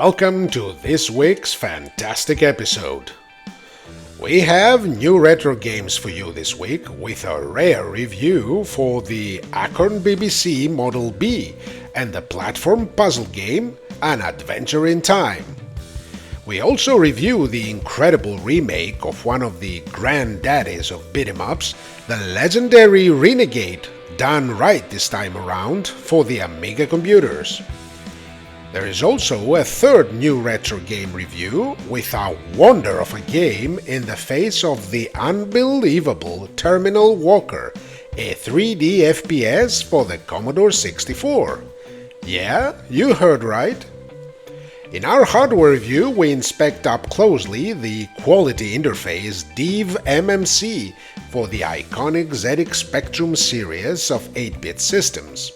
Welcome to this week's fantastic episode. We have new retro games for you this week with a rare review for the Acorn BBC Model B and the platform puzzle game An Adventure in Time. We also review the incredible remake of one of the granddaddies of beat-em-ups, the legendary Renegade, done right this time around for the Amiga computers. There is also a third new retro game review with a wonder of a game in the face of the unbelievable Terminal Walker, a 3D FPS for the Commodore 64. Yeah, you heard right. In our hardware review, we inspect up closely the quality interface DivMMC for the iconic ZX Spectrum series of 8-bit systems.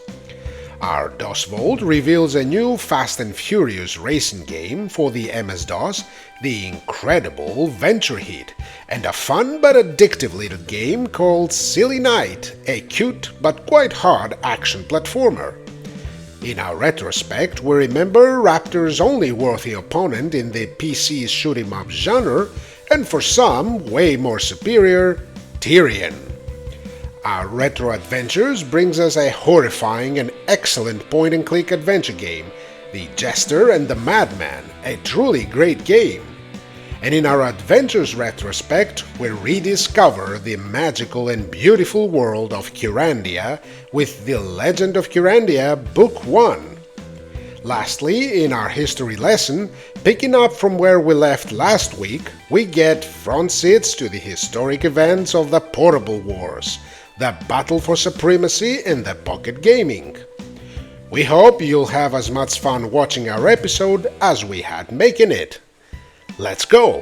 Our DOS Vault reveals a new Fast and Furious racing game for the MS-DOS, the incredible Ventura, and a fun but addictive little game called Silly Night, a cute but quite hard action platformer. In our retrospect, we remember Raptor's only worthy opponent in the PC shoot-em-up genre, and for some, way more superior, Tyrian. Our Retro Adventures brings us a horrifying and excellent point-and-click adventure game, the Jester and the Madman, a truly great game. And in our Adventures Retrospect, we rediscover the magical and beautiful world of Kyrandia with the Legend of Kyrandia Book 1. Lastly, in our history lesson, picking up from where we left last week, we get front seats to the historic events of the Portable Wars, the battle for supremacy in the pocket gaming. We hope you'll have as much fun watching our episode as we had making it. Let's go!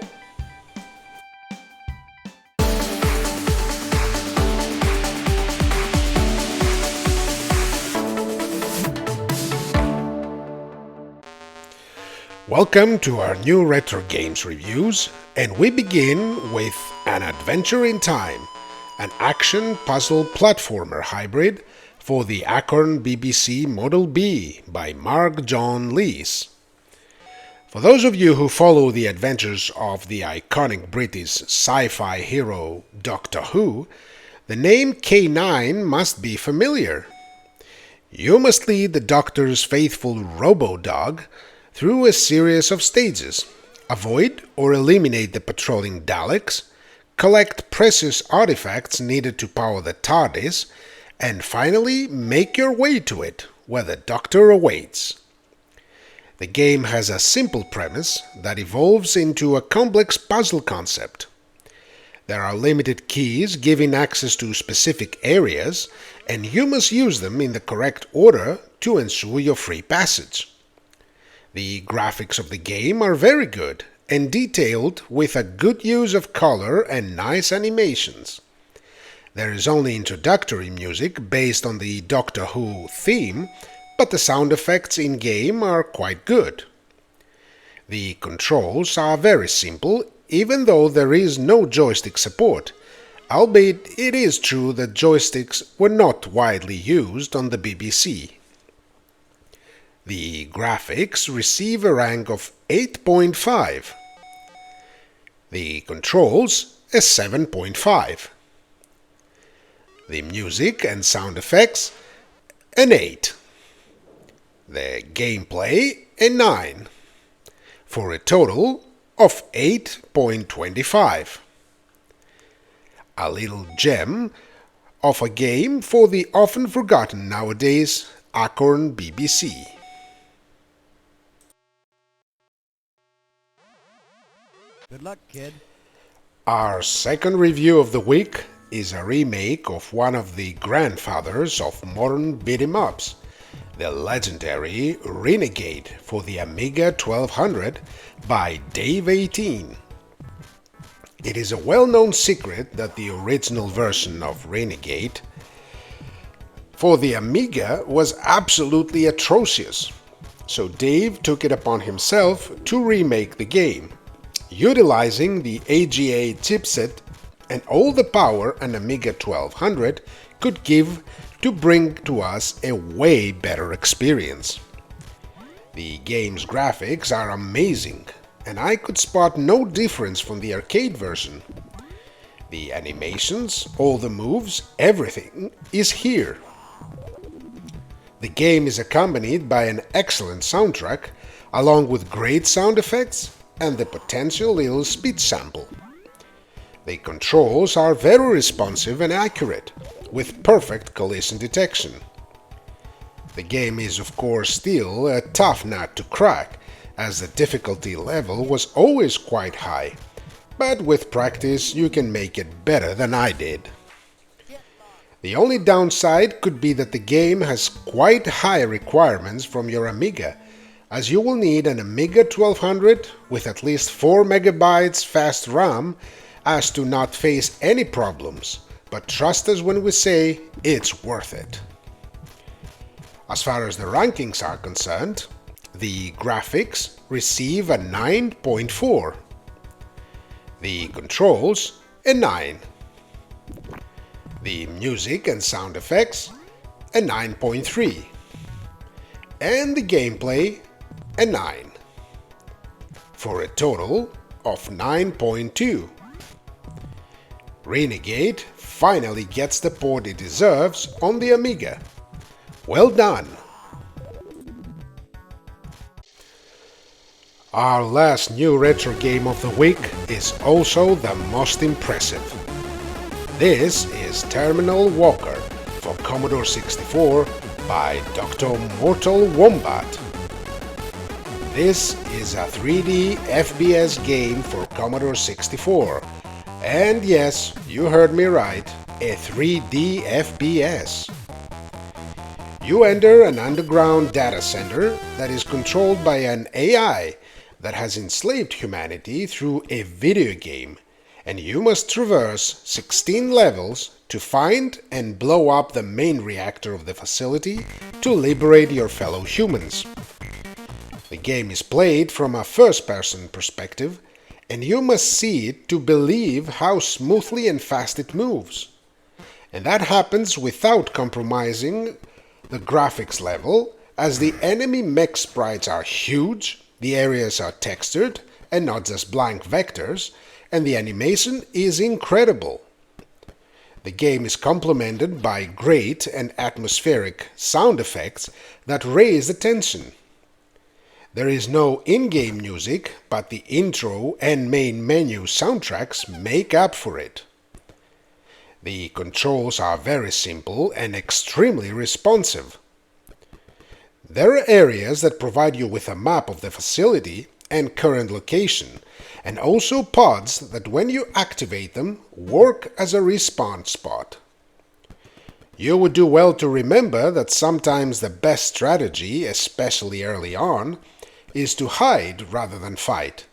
Welcome to our new retro games reviews, and we begin with An Adventure in Time, an action puzzle platformer hybrid for the Acorn BBC Model B by Mark John Lees. For those of you who follow the adventures of the iconic British sci-fi hero Doctor Who, the name K9 must be familiar. You must lead the Doctor's faithful robo-dog through a series of stages, avoid or eliminate the patrolling Daleks, collect precious artifacts needed to power the TARDIS, and finally make your way to it, where the Doctor awaits. The game has a simple premise that evolves into a complex puzzle concept. There are limited keys giving access to specific areas, and you must use them in the correct order to ensure your free passage. The graphics of the game are very good and detailed with a good use of color and nice animations. There is only introductory music based on the Doctor Who theme, but the sound effects in-game are quite good. The controls are very simple, even though there is no joystick support, albeit it is true that joysticks were not widely used on the BBC. The graphics receive a rank of 8.5. The controls a 7.5. The music and sound effects an 8. The gameplay a 9. For a total of 8.25. A little gem of a game for the often forgotten nowadays Acorn BBC. Good luck, kid. Our second review of the week is a remake of one of the grandfathers of modern beat-em-ups, the legendary Renegade for the Amiga 1200 by Dave18. It is a well-known secret that the original version of Renegade for the Amiga was absolutely atrocious, so Dave took it upon himself to remake the game, utilizing the AGA chipset and all the power an Amiga 1200 could give to bring to us a way better experience. The game's graphics are amazing, and I could spot no difference from the arcade version. The animations, all the moves, everything is here. The game is accompanied by an excellent soundtrack, along with great sound effects and the potential little speech sample. The controls are very responsive and accurate, with perfect collision detection. The game is of course still a tough nut to crack, as the difficulty level was always quite high, but with practice you can make it better than I did. The only downside could be that the game has quite high requirements from your Amiga, as you will need an Amiga 1200 with at least 4 MB fast RAM as to not face any problems, but trust us when we say it's worth it. As far as the rankings are concerned, the graphics receive a 9.4, the controls a 9, the music and sound effects a 9.3, and the gameplay a 9, for a total of 9.2. Renegade finally gets the port it deserves on the Amiga. Well done! Our last new retro game of the week is also the most impressive. This is Terminal Walker for Commodore 64 by Dr. Mortal Wombat. This is a 3D FPS game for Commodore 64, and yes, you heard me right, a 3D FPS. You enter an underground data center that is controlled by an AI that has enslaved humanity through a video game, and you must traverse 16 levels to find and blow up the main reactor of the facility to liberate your fellow humans. The game is played from a first-person perspective, and you must see it to believe how smoothly and fast it moves. And that happens without compromising the graphics level, as the enemy mech sprites are huge, the areas are textured and not just blank vectors, and the animation is incredible. The game is complemented by great and atmospheric sound effects that raise the tension. There is no in-game music, but the intro and main menu soundtracks make up for it. The controls are very simple and extremely responsive. There are areas that provide you with a map of the facility and current location, and also pods that when you activate them work as a respawn spot. You would do well to remember that sometimes the best strategy, especially early on, is to hide rather than fight,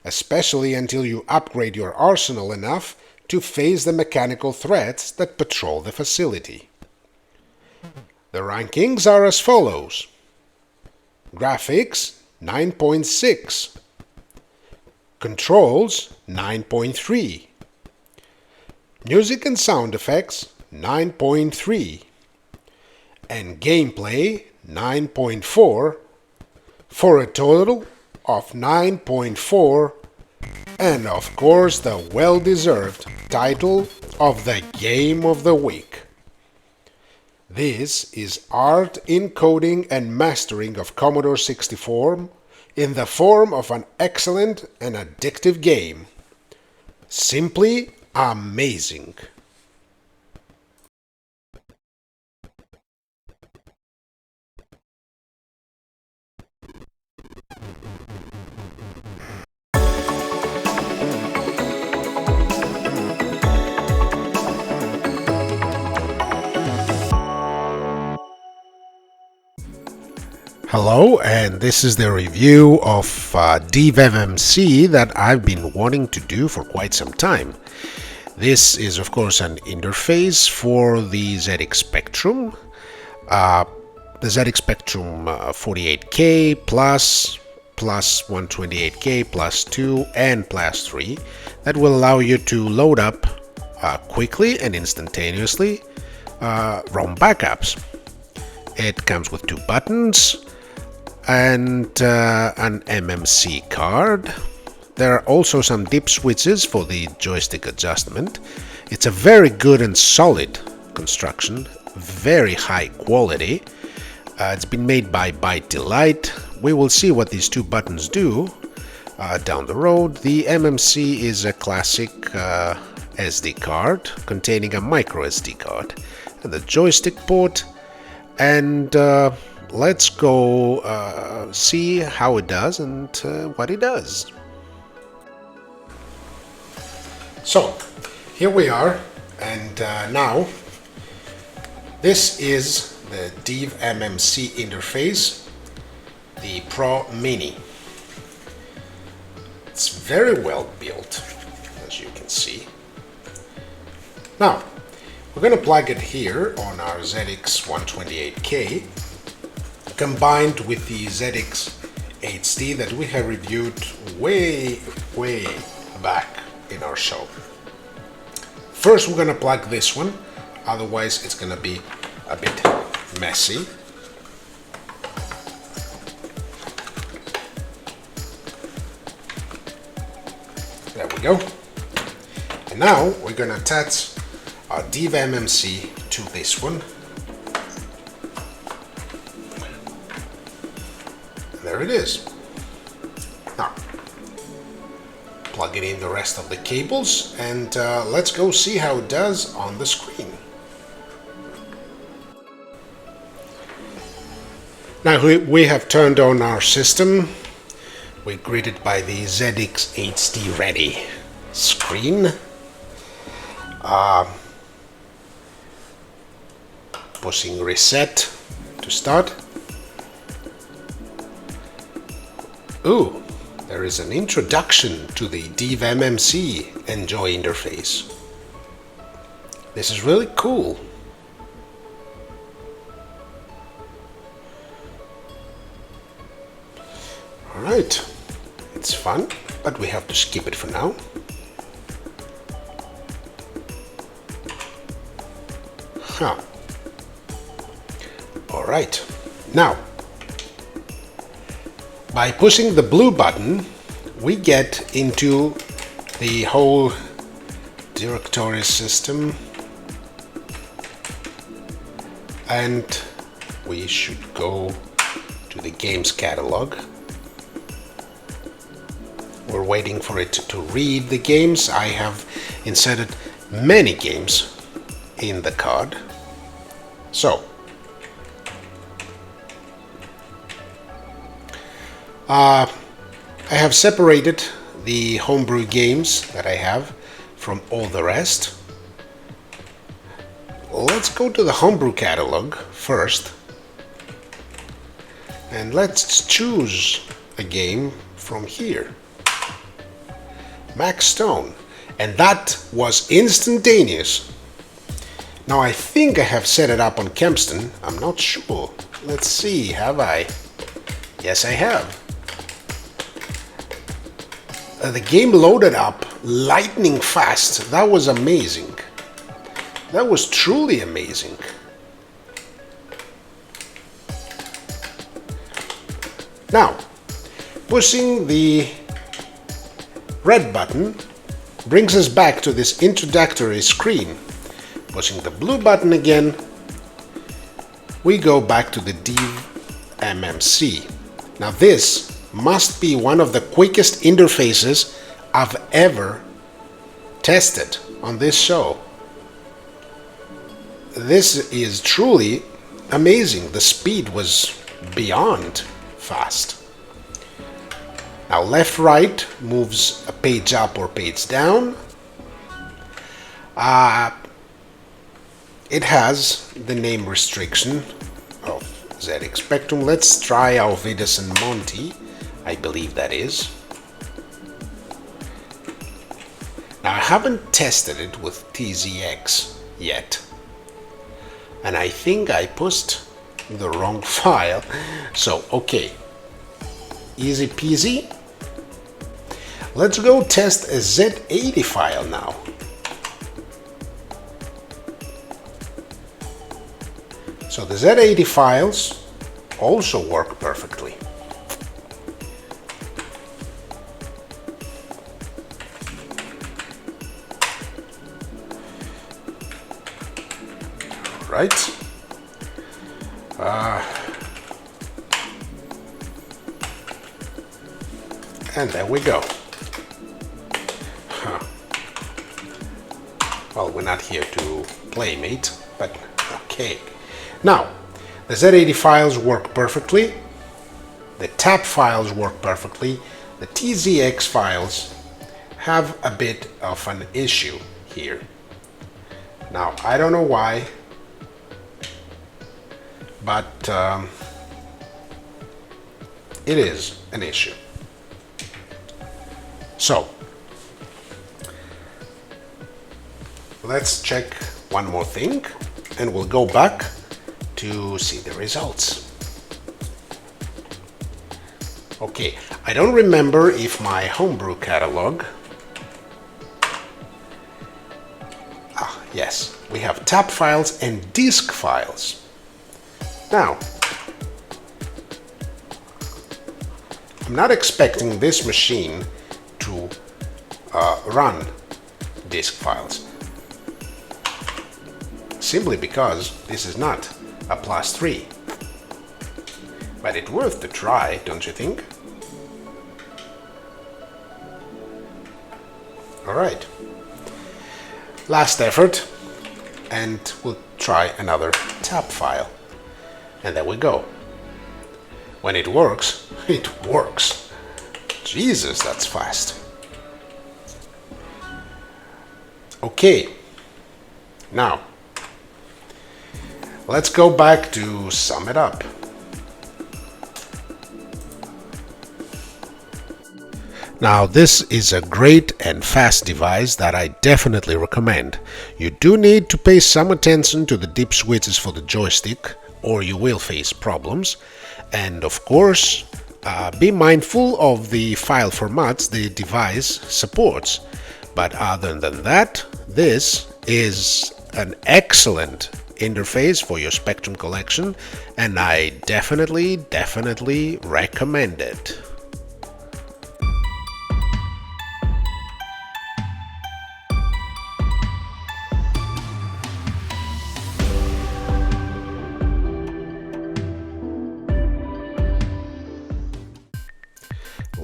especially until you upgrade your arsenal enough to face the mechanical threats that patrol the facility. The rankings are as follows: graphics 9.6, controls 9.3, music and sound effects 9.3, and gameplay 9.4, for a total of 9.4, and of course the well-deserved title of the Game of the Week. This is art encoding and mastering of Commodore 64 in the form of an excellent and addictive game. Simply amazing. Hello, and this is the review of DivMMC that I've been wanting to do for quite some time. This is of course an interface for the ZX Spectrum, the ZX Spectrum 48K plus 128K plus 2 and plus 3 that will allow you to load up quickly and instantaneously ROM backups. It comes with two buttons, and an MMC card. There are also some dip switches for the joystick adjustment. It's a very good and solid construction, very high quality. It's been made by Byte Delight. We will see what these two buttons do down the road. The MMC is a classic SD card containing a micro SD card and the joystick port, and let's go see how it does and what it does. So here we are, and now this is the DivMMC interface, the Pro Mini. It's very well built, as you can see. Now we're going to plug it here on our ZX128K, combined with the ZX HD that we have reviewed way back in our show. First we're going to plug this one, otherwise it's going to be a bit messy. There we go. And now we're going to attach our DivMMC to this one. There it is. Now plug it in the rest of the cables, and let's go see how it does on the screen. Now we have turned on our system. We're greeted by the ZX HD Ready screen. Pushing reset to start. Ooh, there is an introduction to the DivMMC Enjoy interface. This is really cool. Alright, it's fun, but we have to skip it for now. Huh. Alright, now by pushing the blue button we get into the whole directory system, and we should go to the games catalog. We're waiting for it to read the games. I have inserted many games in the card. So I have separated the homebrew games that I have from all the rest. Let's go to the homebrew catalog first, and let's choose a game from here. Max Stone, and that was instantaneous. Now I think I have set it up on Kempston. I'm not sure. Let's see, have I? Yes, I have. The game loaded up lightning fast. That was amazing. That was truly amazing. Now, pushing the red button brings us back to this introductory screen. Pushing the blue button again, we go back to the DivMMC. Now this must be one of the quickest interfaces I've ever tested on this show. This is truly amazing. The speed was beyond fast. Now left right moves a page up or page down. It has the name restriction of ZX Spectrum. Let's try Alvidas and Monty. I believe that is. Now I haven't tested it with TZX yet, and I think I pushed the wrong file. So okay, easy peasy. Let's go test a Z80 file now. So the Z80 files also work perfectly. right? And there we go. Well, we're not here to play, mate, but okay. Now, the Z80 files work perfectly. The TAP files work perfectly. The TZX files have a bit of an issue here. Now, I don't know why, but it is an issue. So, let's check one more thing and we'll go back to see the results. Okay, I don't remember if my homebrew catalog. Yes, we have TAP files and disk files. Now, I'm not expecting this machine to run disk files, simply because this is not a plus 3. But it's worth the try, don't you think? Alright. Last effort, and we'll try another TAP file. And there we go. When it works, it works. Jesus, that's fast. Okay. Now, let's go back to sum it up. Now, this is a great and fast device that I definitely recommend. You do need to pay some attention to the dip switches for the joystick, or you will face problems. And of course, be mindful of the file formats the device supports. But other than that, this is an excellent interface for your Spectrum collection, and I definitely recommend it.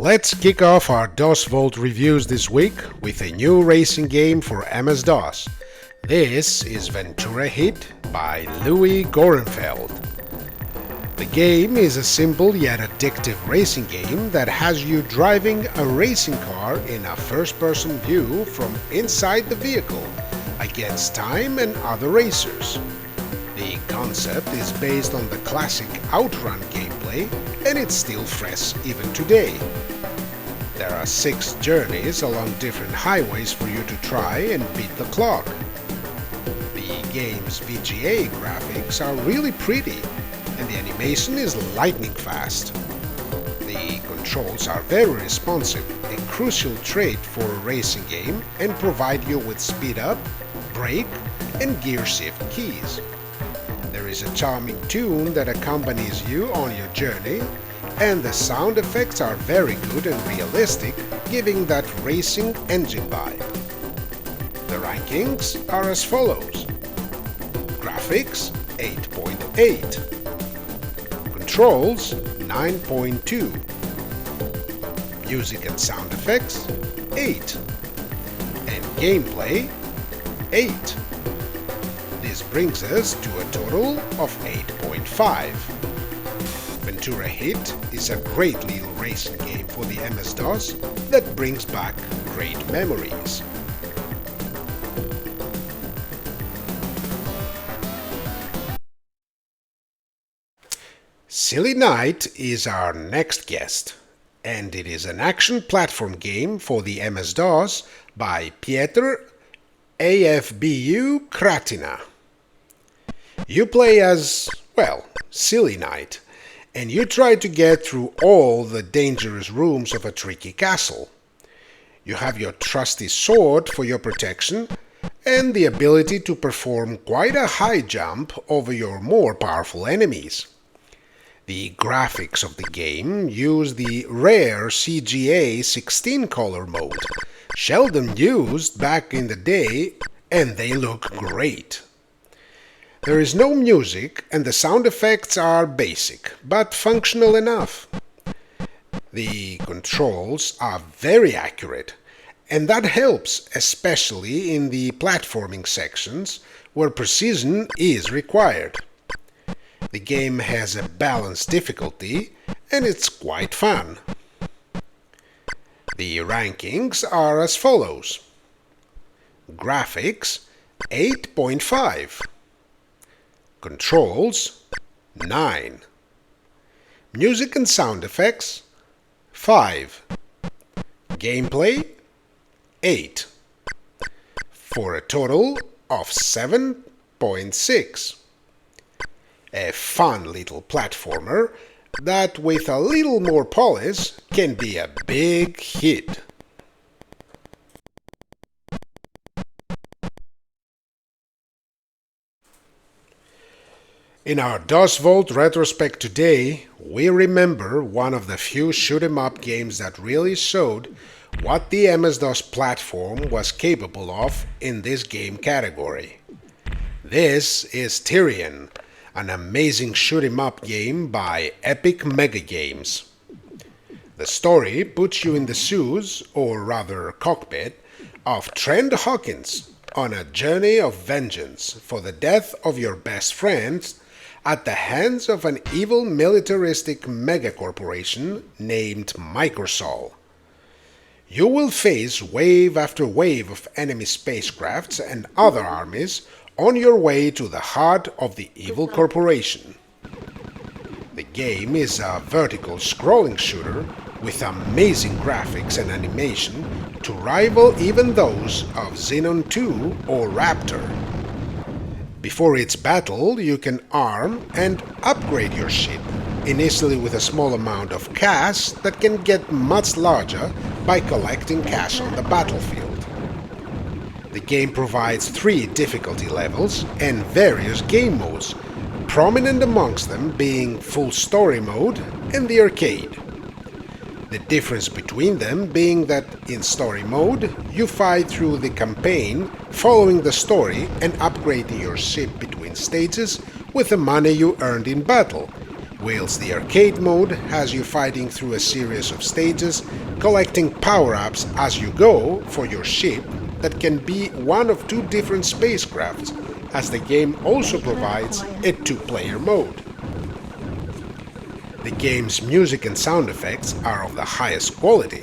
Let's kick off our DOS Vault reviews this week with a new racing game for MS-DOS. This is Ventura Hit by Louis Gorenfeld. The game is a simple yet addictive racing game that has you driving a racing car in a first-person view from inside the vehicle against time and other racers. The concept is based on the classic Outrun gameplay, and it's still fresh even today. There are 6 journeys along different highways for you to try and beat the clock. The game's VGA graphics are really pretty, and the animation is lightning fast. The controls are very responsive, a crucial trait for a racing game, and provide you with speed up, brake, and gear shift keys. There is a charming tune that accompanies you on your journey, and the sound effects are very good and realistic, giving that racing engine vibe. The rankings are as follows: graphics 8.8, controls 9.2, music and sound effects 8, and gameplay 8. This brings us to a total of 8.5. Ventura Hit is a great little racing game for the MS-DOS that brings back great memories. Silly Night is our next guest, and it is an action platform game for the MS-DOS by Pieter AFBU Kratina. You play as, well, Silly Night, and you try to get through all the dangerous rooms of a tricky castle. You have your trusty sword for your protection, and the ability to perform quite a high jump over your more powerful enemies. The graphics of the game use the rare CGA 16-color mode, seldom used back in the day, and they look great. There is no music and the sound effects are basic, but functional enough. The controls are very accurate, and that helps, especially in the platforming sections where precision is required. The game has a balanced difficulty, and it's quite fun. The rankings are as follows. Graphics 8.5. Controls 9. Music and sound effects 5. Gameplay 8. For a total of 7.6. A fun little platformer that with a little more polish can be a big hit. In our DOS Vault retrospect today, we remember one of the few shoot-'em-up games that really showed what the MS-DOS platform was capable of in this game category. This is Tyrian, an amazing shoot-'em-up game by Epic Mega Games. The story puts you in the shoes, or rather cockpit, of Trent Hawkins on a journey of vengeance for the death of your best friend at the hands of an evil militaristic megacorporation named Microsol. You will face wave after wave of enemy spacecrafts and other armies on your way to the heart of the evil corporation. The game is a vertical scrolling shooter with amazing graphics and animation to rival even those of Xenon 2 or Raptor. Before each battle, you can arm and upgrade your ship, initially with a small amount of cash that can get much larger by collecting cash on the battlefield. The game provides 3 difficulty levels and various game modes, prominent amongst them being full story mode and the arcade. The difference between them being that in story mode, you fight through the campaign following the story and upgrading your ship between stages with the money you earned in battle, whilst the arcade mode has you fighting through a series of stages, collecting power-ups as you go for your ship that can be one of 2 different spacecrafts, as the game also provides a 2-player mode. The game's music and sound effects are of the highest quality.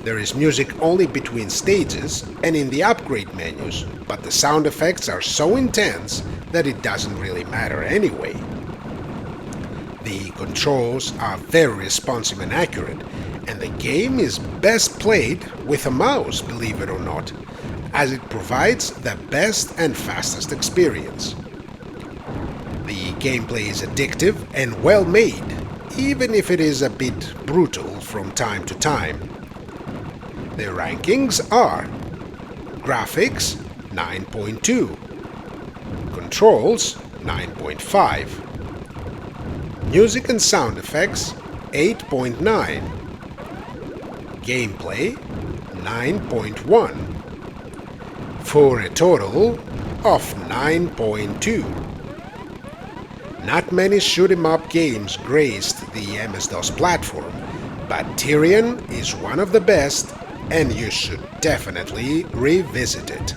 There is music only between stages and in the upgrade menus, but the sound effects are so intense that it doesn't really matter anyway. The controls are very responsive and accurate, and the game is best played with a mouse, believe it or not, as it provides the best and fastest experience. The gameplay is addictive and well made, even if it is a bit brutal from time to time. The rankings are Graphics 9.2, Controls 9.5, Music and sound effects 8.9, Gameplay 9.1, for a total of 9.2. Not many shoot-'em-up games graced the MS-DOS platform, but Tyrian is one of the best, and you should definitely revisit it.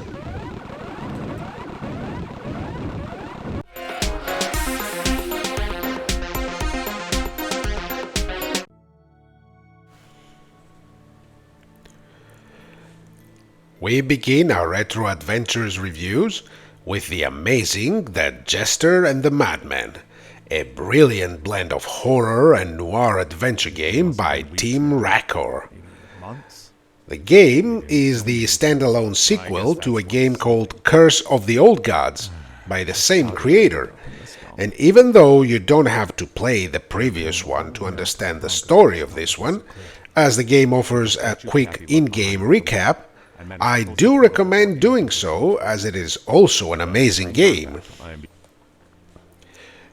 We begin our Retro Adventures reviews with the amazing The Jester and the Madman, a brilliant blend of horror and noir adventure game by Team Raptor. The game is the standalone sequel to a game called Curse of the Old Gods by the same creator, and even though you don't have to play the previous one to understand the story of this one, as the game offers a quick in-game recap, I do recommend doing so, as it is also an amazing game.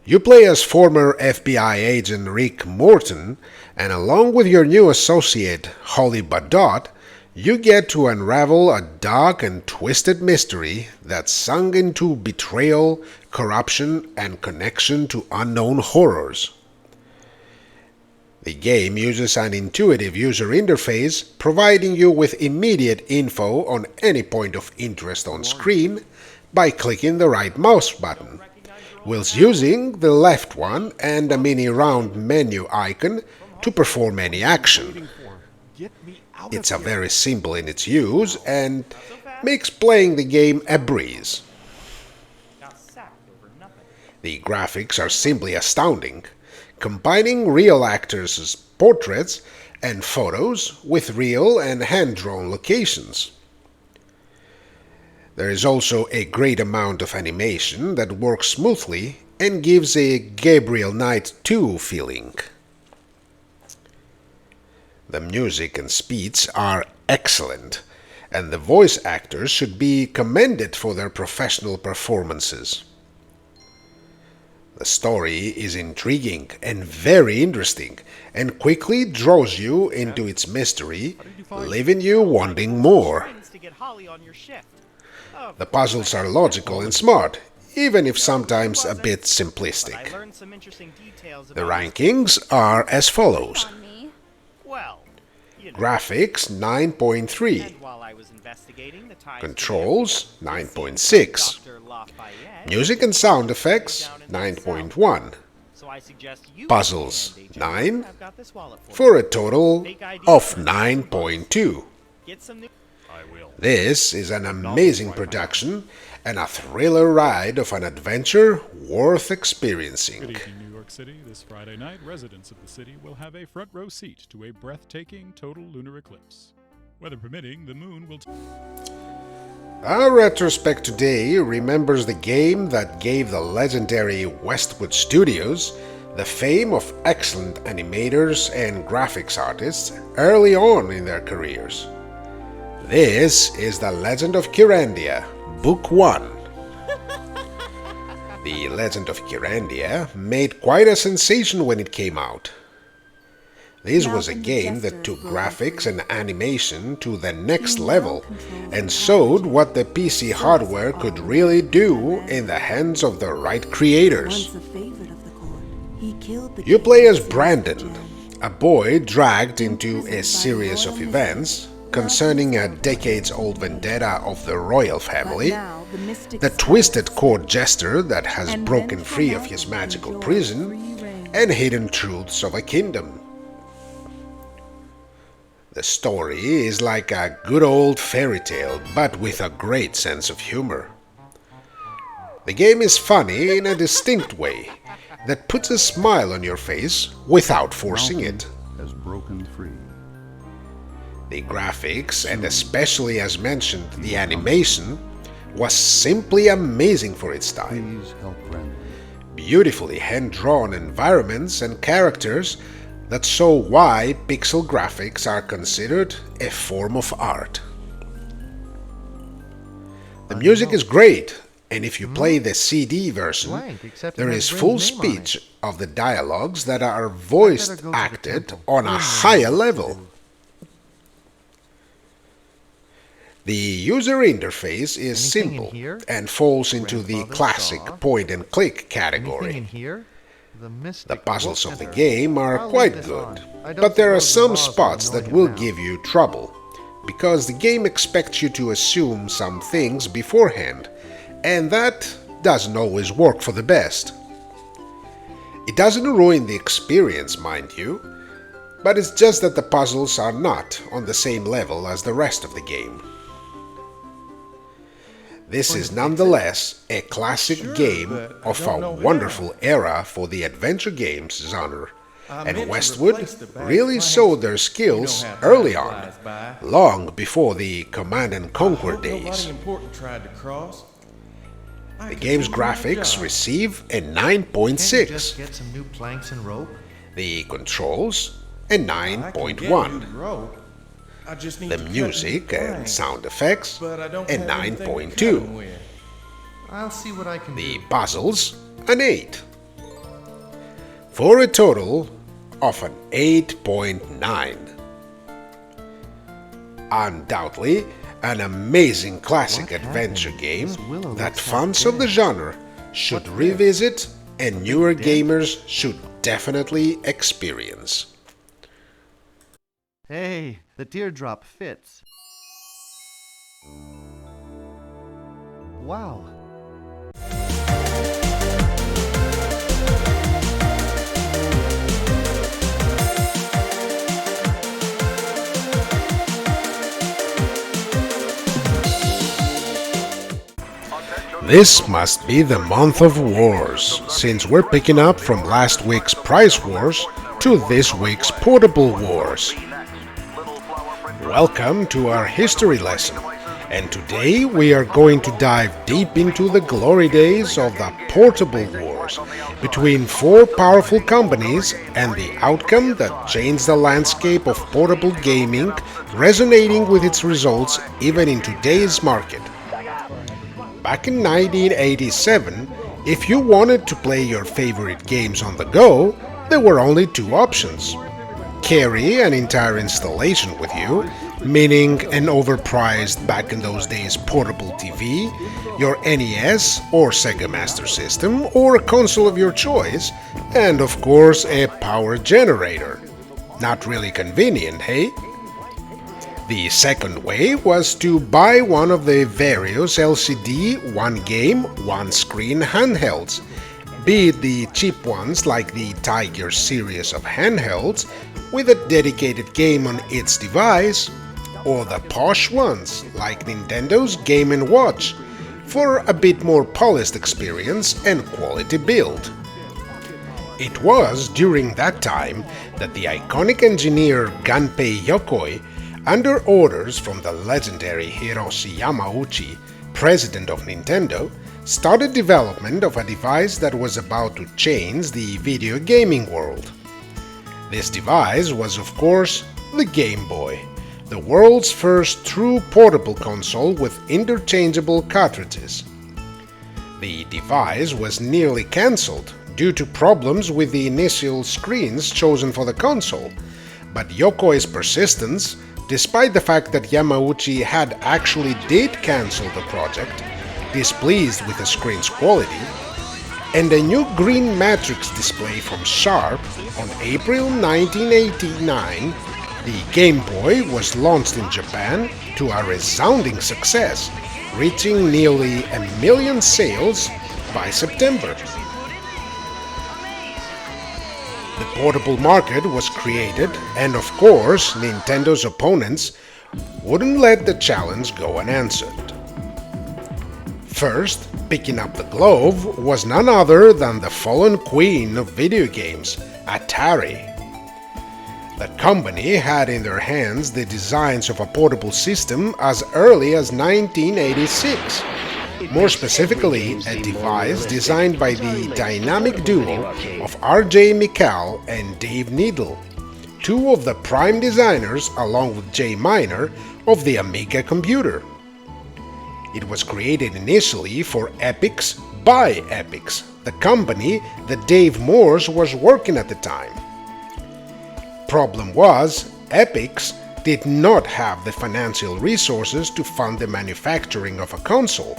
You play as former FBI agent Rick Morton, and along with your new associate Holly Badot, You get to unravel a dark and twisted mystery that's sunk into betrayal, corruption, and connection to unknown horrors. The game uses an intuitive user interface, providing you with immediate info on any point of interest on screen by clicking the right mouse button, whilst using the left one and a mini round menu icon to perform any action. It's very simple in its use and makes playing the game a breeze. The graphics are simply astounding, combining real actors' portraits and photos with real and hand-drawn locations. There is also a great amount of animation that works smoothly and gives a Gabriel Knight 2 feeling. The music and speech are excellent, and the voice actors should be commended for their professional performances. The story is intriguing and very interesting, and quickly draws you into its mystery, leaving you wanting more. The puzzles are logical and smart, even if sometimes a bit simplistic. The rankings are as follows. Graphics 9.3, Controls 9.6, Music and Sound Effects 9.1, Puzzles 9, for a total of 9.2. This is an amazing production and a thriller ride of an adventure worth experiencing. Good evening, New York City. This Friday night, residents of the city will have a front row seat to a breathtaking total lunar eclipse. Weather permitting, the moon will... Our retrospect today remembers the game that gave the legendary Westwood Studios the fame of excellent animators and graphics artists early on in their careers. This is the Legend of Kyrandia, Book 1. The Legend of Kyrandia made quite a sensation when it came out. This was a game that took graphics and animation to the next level and showed what the PC hardware could really do in the hands of the right creators. You play as Brandon, a boy dragged into a series of events concerning a decades-old vendetta of the royal family, the twisted court jester that has broken free of his magical prison, and hidden truths of a kingdom. The story is like a good old fairy tale, but with a great sense of humor. The game is funny in a distinct way that puts a smile on your face without forcing it. Has broken free. The graphics, and especially as mentioned the animation, was simply amazing for its time. Please help Brandon. Beautifully hand-drawn environments and characters that show why pixel graphics are considered a form of art. The music is great, and if you play the CD version, there is full speech of the dialogues that are voiced acted on a higher level. The user interface is simple and falls into the classic point-and-click category. The puzzles of the game are quite good, but there are some spots that will give you trouble, because the game expects you to assume some things beforehand, and that doesn't always work for the best. It doesn't ruin the experience, mind you, but it's just that the puzzles are not on the same level as the rest of the game. This is nonetheless a classic game of a wonderful era for the adventure games genre, and Westwood really showed their skills early on, long before the Command and Conquer days. The game's graphics receive a 9.6, the controls a 9.1, the music and sound effects a 9.2, the puzzles an 8, for a total of an 8.9. Undoubtedly, an amazing classic adventure game that fans of the genre should revisit and newer gamers should definitely experience. Hey, the teardrop fits. Wow. This must be the month of wars, since we're picking up from last week's price wars to this week's portable wars. Welcome to our history lesson, and today we are going to dive deep into the glory days of the portable wars between four powerful companies and the outcome that changed the landscape of portable gaming, resonating with its results even in today's market. Back in 1987, if you wanted to play your favorite games on the go, there were only two options. Carry an entire installation with you, meaning an overpriced back in those days portable TV, your NES or Sega Master System, or a console of your choice, and of course a power generator. Not really convenient, hey? The second way was to buy one of the various LCD one-game, one-screen handhelds, be it the cheap ones like the Tiger series of handhelds with a dedicated game on its device, or the posh ones like Nintendo's Game & Watch for a bit more polished experience and quality build. It was during that time that the iconic engineer Gunpei Yokoi, under orders from the legendary Hiroshi Yamauchi, president of Nintendo, started development of a device that was about to change the video gaming world. This device was, of course, the Game Boy, the world's first true portable console with interchangeable cartridges. The device was nearly cancelled due to problems with the initial screens chosen for the console, but Yokoi's persistence, despite the fact that Yamauchi had actually did cancel the project, displeased with the screen's quality, and a new green matrix display from Sharp on April 1989, the Game Boy was launched in Japan to a resounding success, reaching nearly 1 million sales by September. The portable market was created, and of course, Nintendo's opponents wouldn't let the challenge go unanswered. First, picking up the glove was none other than the fallen queen of video games, Atari. The company had in their hands the designs of a portable system as early as 1986. More specifically, a device designed by the dynamic duo of R.J. Mikal and Dave Needle, two of the prime designers along with Jay Miner of the Amiga computer. It was created initially for Epix by Epix, the company that Dave Morse was working at the time. Problem was, Epix did not have the financial resources to fund the manufacturing of a console,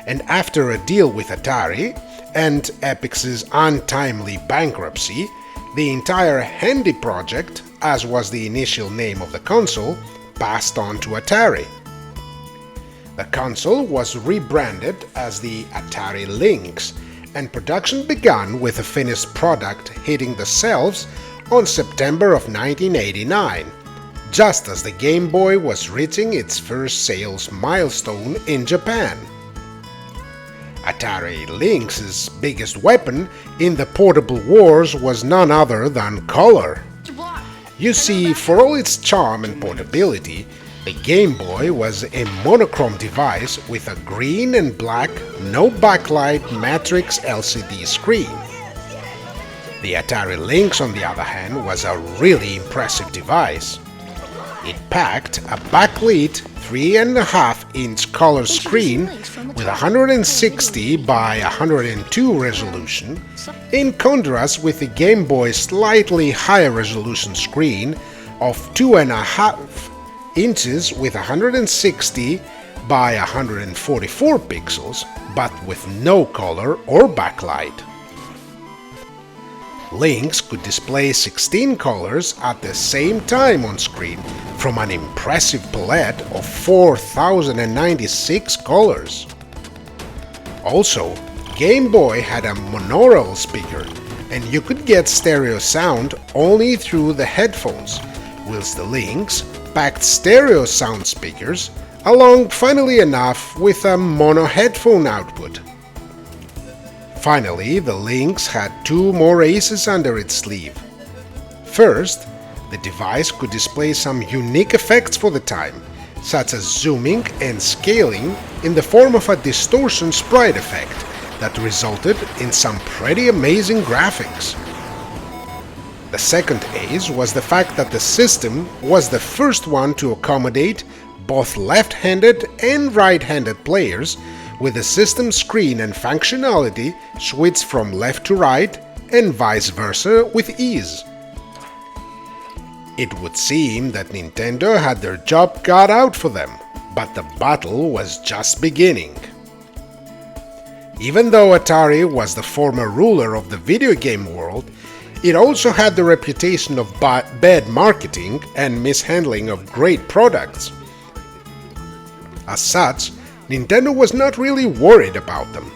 and after a deal with Atari and Epix's untimely bankruptcy, the entire Handy project, as was the initial name of the console, passed on to Atari. The console was rebranded as the Atari Lynx, and production began with the finished product hitting the shelves on September of 1989, just as the Game Boy was reaching its first sales milestone in Japan. Atari Lynx's biggest weapon in the portable wars was none other than color. You see, for all its charm and portability, the Game Boy was a monochrome device with a green and black, no backlight matrix LCD screen. The Atari Lynx, on the other hand, was a really impressive device. It packed a backlit 3.5-inch color screen with 160 by 102 resolution, in contrast with the Game Boy's slightly higher resolution screen of 2.5 inches with 160 by 144 pixels, but with no color or backlight. Links could display 16 colors at the same time on screen from an impressive palette of 4,096 colors. Also, Game Boy had a monaural speaker, and you could get stereo sound only through the headphones, whilst the Lynx packed stereo sound speakers, along funnily enough with a mono headphone output. Finally, the Lynx had two more aces under its sleeve. First, the device could display some unique effects for the time, such as zooming and scaling in the form of a distortion sprite effect that resulted in some pretty amazing graphics. The second ace was the fact that the system was the first one to accommodate both left-handed and right-handed players, with the system screen and functionality switched from left to right and vice versa with ease. It would seem that Nintendo had their job cut out for them, but the battle was just beginning. Even though Atari was the former ruler of the video game world, it also had the reputation of bad marketing and mishandling of great products. As such, Nintendo was not really worried about them.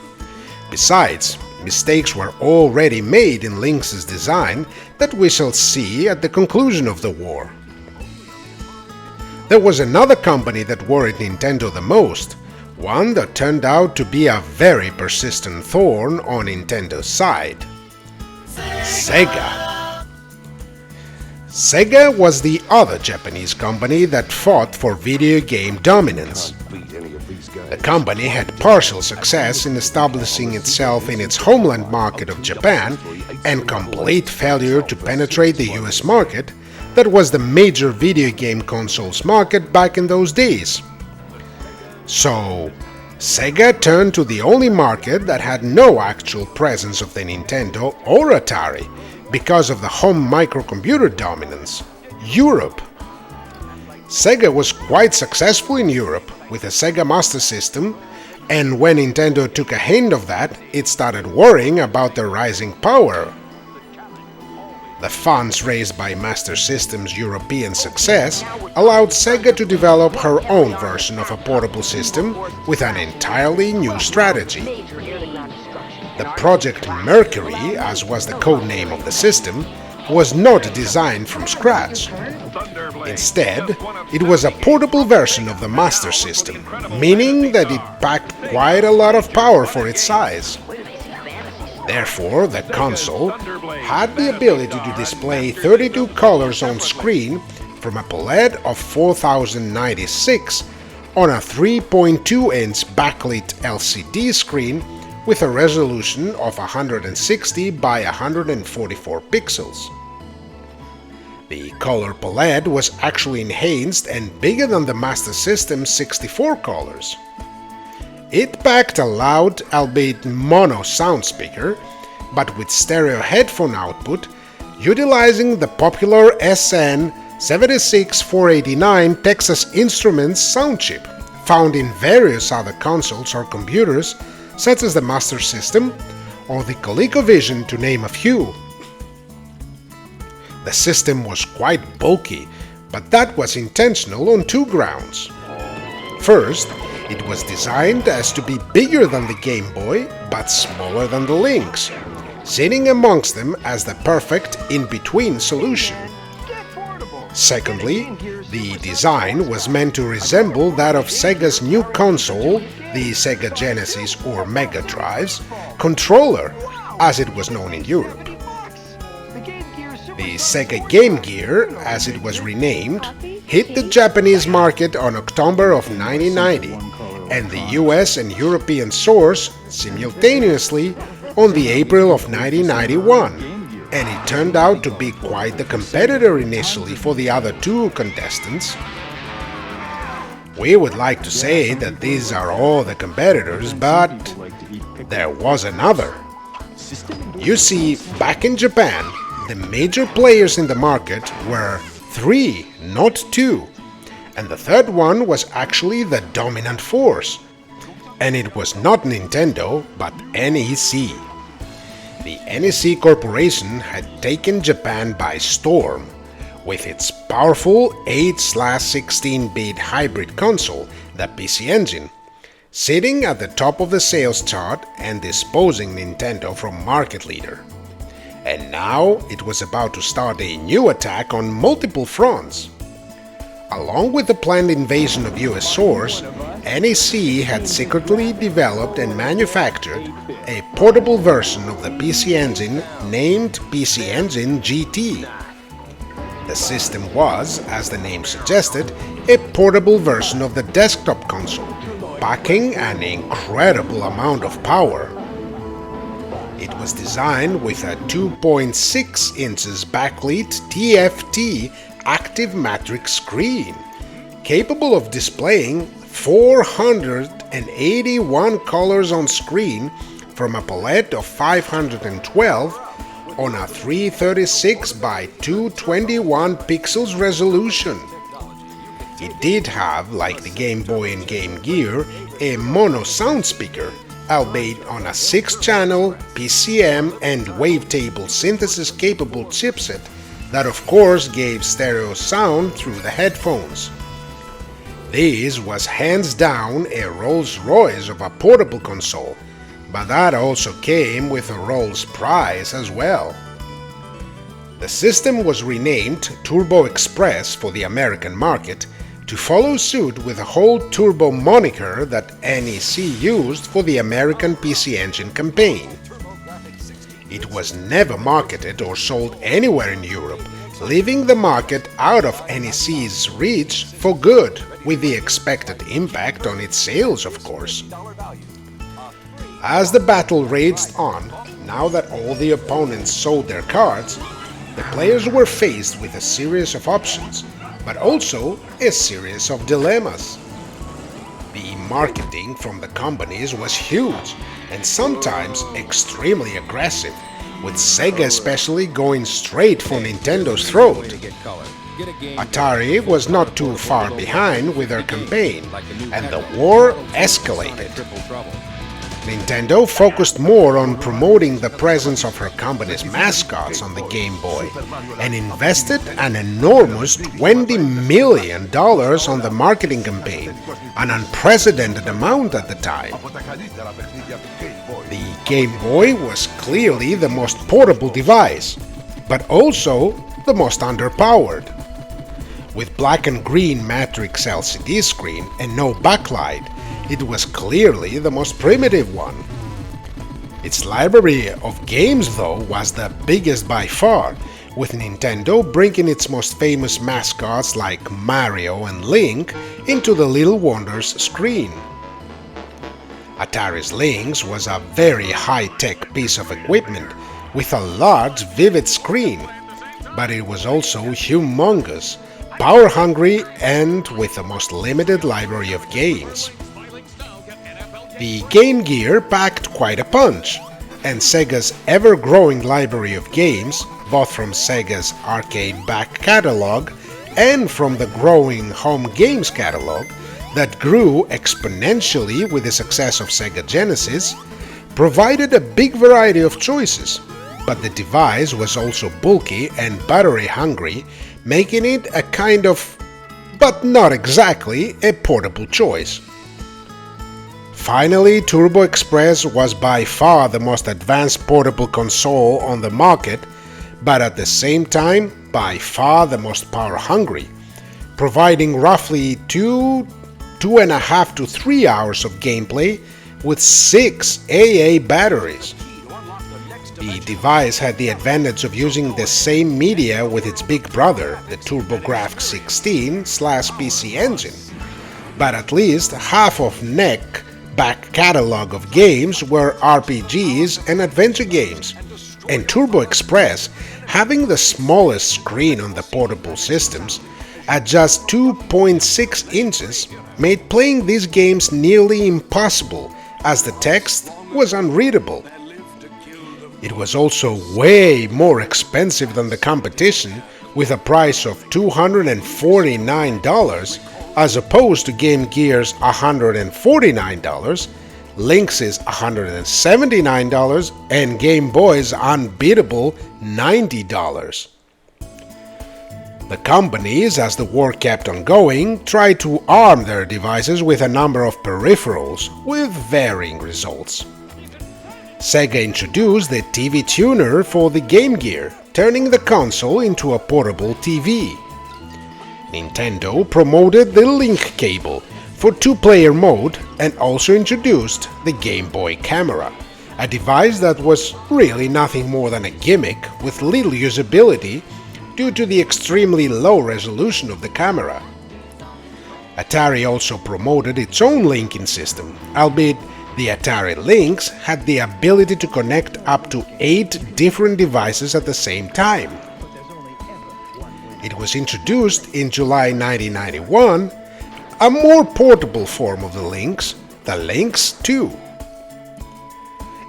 Besides, mistakes were already made in Lynx's design that we shall see at the conclusion of the war. There was another company that worried Nintendo the most, one that turned out to be a very persistent thorn on Nintendo's side: Sega. Sega was the other Japanese company that fought for video game dominance. The company had partial success in establishing itself in its homeland market of Japan and complete failure to penetrate the US market that was the major video game consoles market back in those days. So, Sega turned to the only market that had no actual presence of the Nintendo or Atari because of the home microcomputer dominance: Europe. Sega was quite successful in Europe with a Sega Master System, and when Nintendo took a hint of that, it started worrying about their rising power. The funds raised by Master System's European success allowed Sega to develop her own version of a portable system with an entirely new strategy. The Project Mercury, as was the codename of the system, was not designed from scratch. Instead, it was a portable version of the Master System, meaning that it packed quite a lot of power for its size. Therefore, the console had the ability to display 32 colors on screen from a palette of 4096 on a 3.2-inch backlit LCD screen with a resolution of 160 by 144 pixels. The color palette was actually enhanced and bigger than the Master System's 64 colors. It packed a loud, albeit mono sound speaker, but with stereo headphone output, utilizing the popular SN76489 Texas Instruments sound chip, found in various other consoles or computers, such as the Master System or the ColecoVision, to name a few. The system was quite bulky, but that was intentional on two grounds. First, it was designed as to be bigger than the Game Boy, but smaller than the Lynx, sitting amongst them as the perfect in-between solution. Secondly, the design was meant to resemble that of Sega's new console, the Sega Genesis or Mega Drive's controller, as it was known in Europe. The Sega Game Gear, as it was renamed, hit the Japanese market on October of 1990, and the US and European source simultaneously on the April of 1991, and it turned out to be quite the competitor initially for the other two contestants. We would like to say that these are all the competitors, but there was another. You see, back in Japan, the major players in the market were 3, not 2, And the third one was actually the dominant force. And it was not Nintendo, but NEC. The NEC Corporation had taken Japan by storm with its powerful 8/16-bit hybrid console, the PC Engine, sitting at the top of the sales chart and disposing Nintendo from market leader. And now it was about to start a new attack on multiple fronts. Along with the planned invasion of US source, NEC had secretly developed and manufactured a portable version of the PC Engine named PC Engine GT. The system was, as the name suggested, a portable version of the desktop console, packing an incredible amount of power. It was designed with a 2.6 inches backlit TFT active matrix screen, capable of displaying 481 colors on screen from a palette of 512 on a 336 by 221 pixels resolution. It did have, like the Game Boy and Game Gear, a mono sound speaker, albeit on a 6-channel PCM and wavetable synthesis capable chipset that of course gave stereo sound through the headphones. This was hands down a Rolls-Royce of a portable console, but that also came with a Rolls prize as well. The system was renamed Turbo Express for the American market to follow suit with the whole Turbo moniker that NEC used for the American PC Engine campaign. It was never marketed or sold anywhere in Europe, leaving the market out of NEC's reach for good, with the expected impact on its sales, of course. As the battle raged on, now that all the opponents sold their cards, the players were faced with a series of options, but also a series of dilemmas. The marketing from the companies was huge and sometimes extremely aggressive, with Sega especially going straight for Nintendo's throat. Atari was not too far behind with their campaign, and the war escalated. Nintendo focused more on promoting the presence of her company's mascots on the Game Boy and invested an enormous $20 million on the marketing campaign, an unprecedented amount at the time. The Game Boy was clearly the most portable device, but also the most underpowered. With black and green matrix LCD screen and no backlight, it was clearly the most primitive one. Its library of games, though, was the biggest by far, with Nintendo bringing its most famous mascots like Mario and Link into the Little Wonders screen. Atari's Lynx was a very high-tech piece of equipment with a large, vivid screen, but it was also humongous, power-hungry, and with the most limited library of games. The Game Gear packed quite a punch, and Sega's ever-growing library of games, both from Sega's arcade back catalog and from the growing home games catalog that grew exponentially with the success of Sega Genesis, provided a big variety of choices, but the device was also bulky and battery-hungry, making it a kind of, but not exactly, a portable choice. Finally, Turbo Express was by far the most advanced portable console on the market, but at the same time, by far the most power-hungry, providing roughly 2.5 to 3 hours of gameplay with 6 AA batteries. The device had the advantage of using the same media with its big brother, the TurboGrafx-16/PC Engine, but at least half of NEC back catalog of games were RPGs and adventure games, and Turbo Express, having the smallest screen on the portable systems, at just 2.6 inches, made playing these games nearly impossible, as the text was unreadable. It was also way more expensive than the competition, with a price of $249, As opposed to Game Gear's $149, Lynx's $179, and Game Boy's unbeatable $90. The companies, as the war kept on going, tried to arm their devices with a number of peripherals, with varying results. Sega introduced the TV tuner for the Game Gear, turning the console into a portable TV. Nintendo promoted the link cable for two-player mode and also introduced the Game Boy camera, a device that was really nothing more than a gimmick with little usability due to the extremely low resolution of the camera. Atari also promoted its own linking system, albeit the Atari Lynx had the ability to connect up to 8 different devices at the same time. It was introduced in July 1991, a more portable form of the Lynx, the Lynx 2.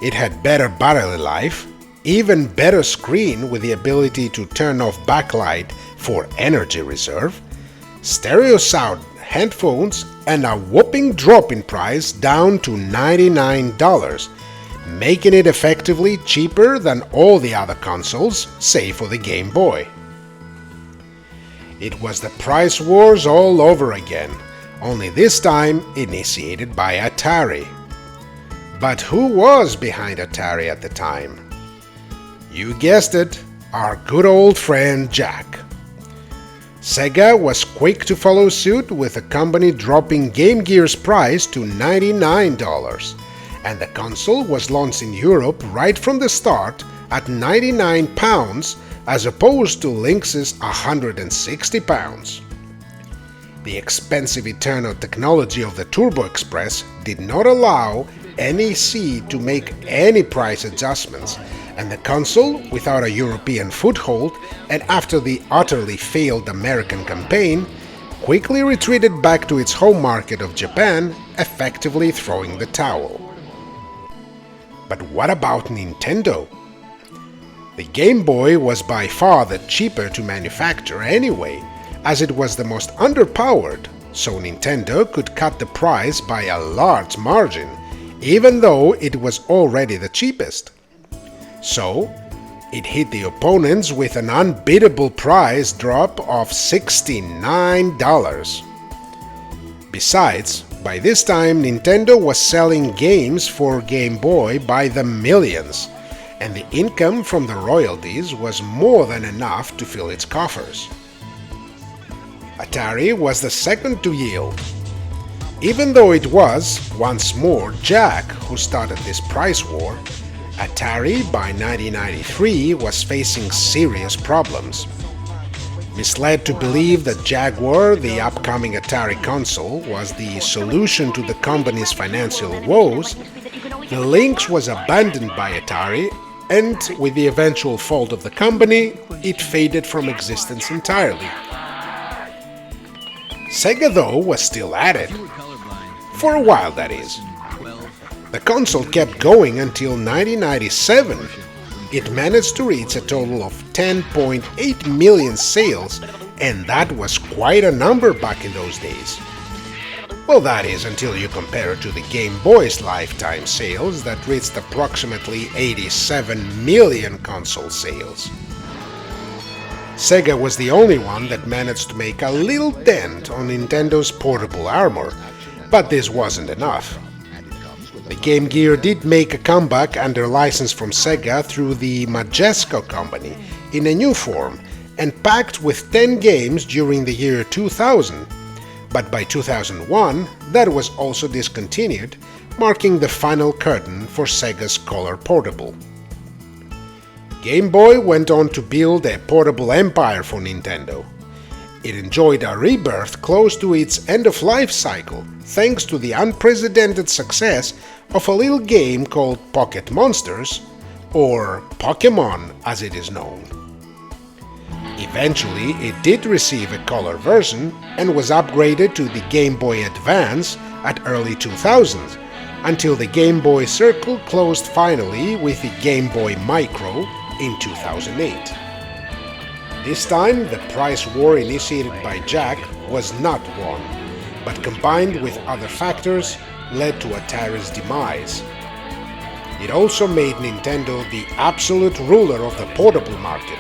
It had better battery life, even better screen with the ability to turn off backlight for energy reserve, stereo sound headphones, and a whopping drop in price down to $99, making it effectively cheaper than all the other consoles, save for the Game Boy. It was the price wars all over again, only this time initiated by Atari. But who was behind Atari at the time? You guessed it, our good old friend Jack. Sega was quick to follow suit, with the company dropping Game Gear's price to $99, and the console was launched in Europe right from the start at £99 as opposed to Lynx's £160. The expensive internal technology of the Turbo Express did not allow NEC to make any price adjustments, and the console, without a European foothold and after the utterly failed American campaign, quickly retreated back to its home market of Japan, effectively throwing the towel. But what about Nintendo? The Game Boy was by far the cheaper to manufacture anyway, as it was the most underpowered, so Nintendo could cut the price by a large margin, even though it was already the cheapest. So, it hit the opponents with an unbeatable price drop of $69. Besides, by this time Nintendo was selling games for Game Boy by the millions, and the income from the royalties was more than enough to fill its coffers. Atari was the second to yield. Even though it was, once more, Jack who started this price war, Atari by 1993 was facing serious problems. Misled to believe that Jaguar, the upcoming Atari console, was the solution to the company's financial woes, the Lynx was abandoned by Atari, and with the eventual fall of the company, it faded from existence entirely. Sega, though, was still at it. For a while, that is. The console kept going until 1997. It managed to reach a total of 10.8 million sales, and that was quite a number back in those days. Well, that is until you compare it to the Game Boy's lifetime sales that reached approximately 87 million console sales. Sega was the only one that managed to make a little dent on Nintendo's portable armor, but this wasn't enough. The Game Gear did make a comeback under license from Sega through the Majesco company in a new form and packed with 10 games during the year 2000, but by 2001 that was also discontinued, marking the final curtain for Sega's Color Portable. Game Boy went on to build a portable empire for Nintendo. It enjoyed a rebirth close to its end-of-life cycle thanks to the unprecedented success of a little game called Pocket Monsters, or Pokémon as it is known. Eventually, it did receive a color version and was upgraded to the Game Boy Advance at early 2000s, until the Game Boy Circle closed finally with the Game Boy Micro in 2008. This time, the price war initiated by Jack was not won, but combined with other factors led to Atari's demise. It also made Nintendo the absolute ruler of the portable market,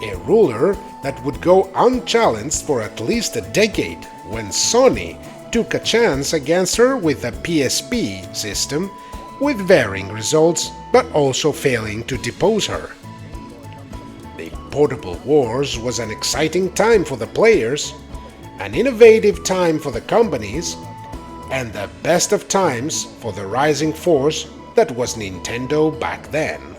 a ruler that would go unchallenged for at least a decade when Sony took a chance against her with a PSP system with varying results, but also failing to depose her. The Portable Wars was an exciting time for the players, an innovative time for the companies, and the best of times for the rising force that was Nintendo back then.